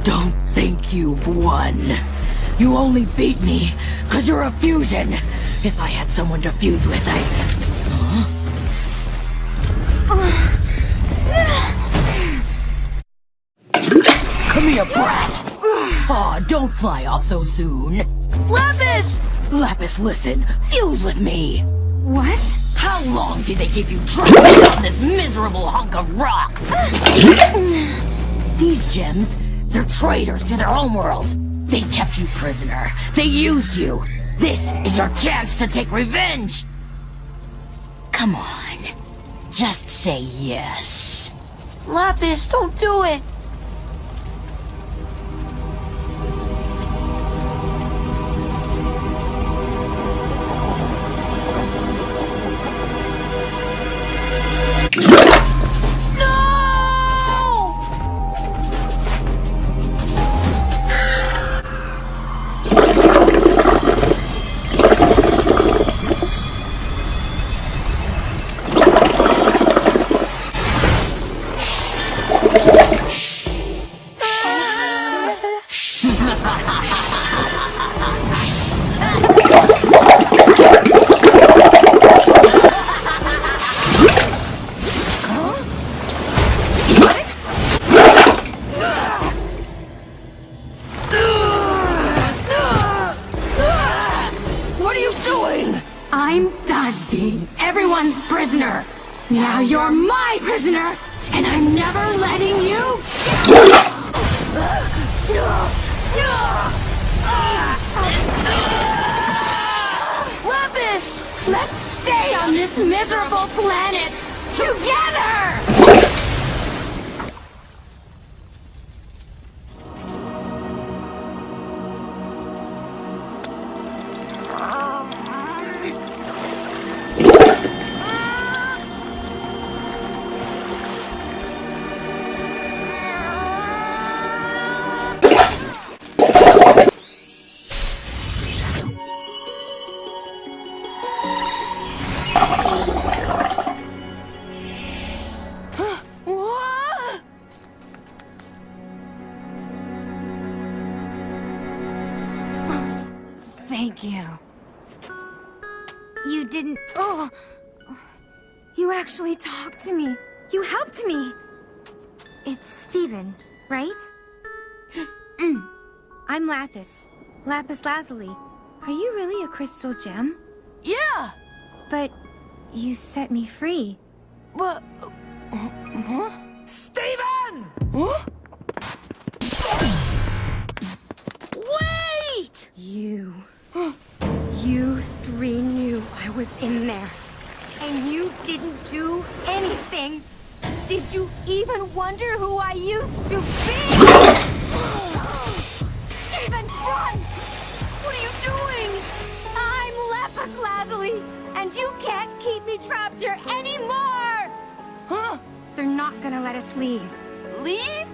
Don't think you've won. You only beat me because you're a fusion. If I had someone to fuse with, Come here, brat! Aw, don't fly off so soon. Lapis! Lapis, listen. Fuse with me. What? How long did they keep you trapped on this miserable hunk of rock? These gems, they're traitors to their homeworld. They kept you prisoner. They used you. This is your chance to take revenge. Come on. Just say yes. Lapis, don't do it! I'm done being everyone's prisoner. Now you're my prisoner, and I'm never letting you Lapis! Let's stay on this miserable planet together! Thank you. You didn't... Oh! You actually talked to me. You helped me. It's Steven, right? I'm Lapis. Lapis Lazuli. Are you really a crystal gem? Yeah! But you set me free. But... huh? Steven! Huh? Wait! You three knew I was in there. And you didn't do anything. Did you even wonder who I used to be? Steven, run! What are you doing? I'm Lapis Lazuli, and you can't keep me trapped here anymore! Huh? They're not gonna let us leave. Leave?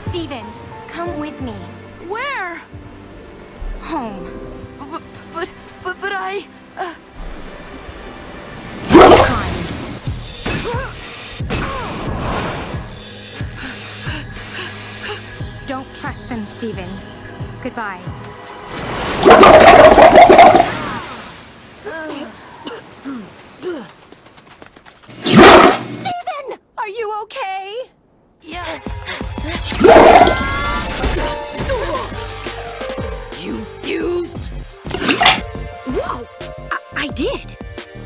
Steven, come with me. Where? Home. But I... Don't trust them, Steven. Goodbye. Steven! Are you okay? Yeah. You fused? Whoa! I did.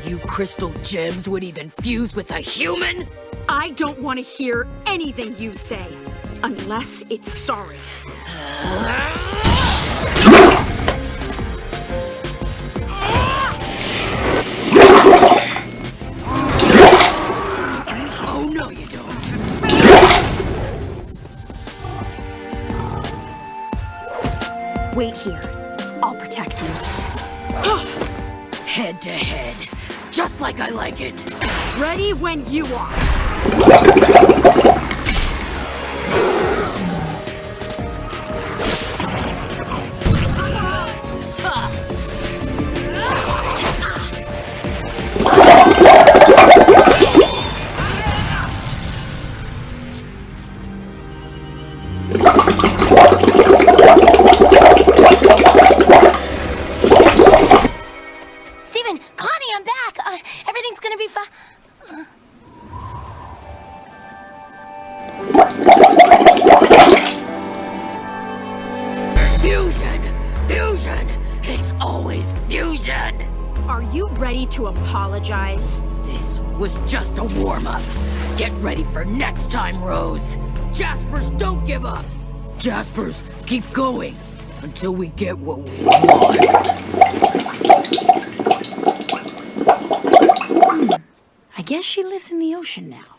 You crystal gems would even fuse with a human? I don't want to hear anything you say, unless it's sorry. Oh, no you don't. Wait here. I'll protect you. Head to head. Just like I like it. Ready when you are. gonna be fine. Fusion! Fusion! It's always fusion! Are you ready to apologize? This was just a warm-up. Get ready for next time, Rose. Jaspers, don't give up. Jaspers, keep going until we get what we want. I guess she lives in the ocean now.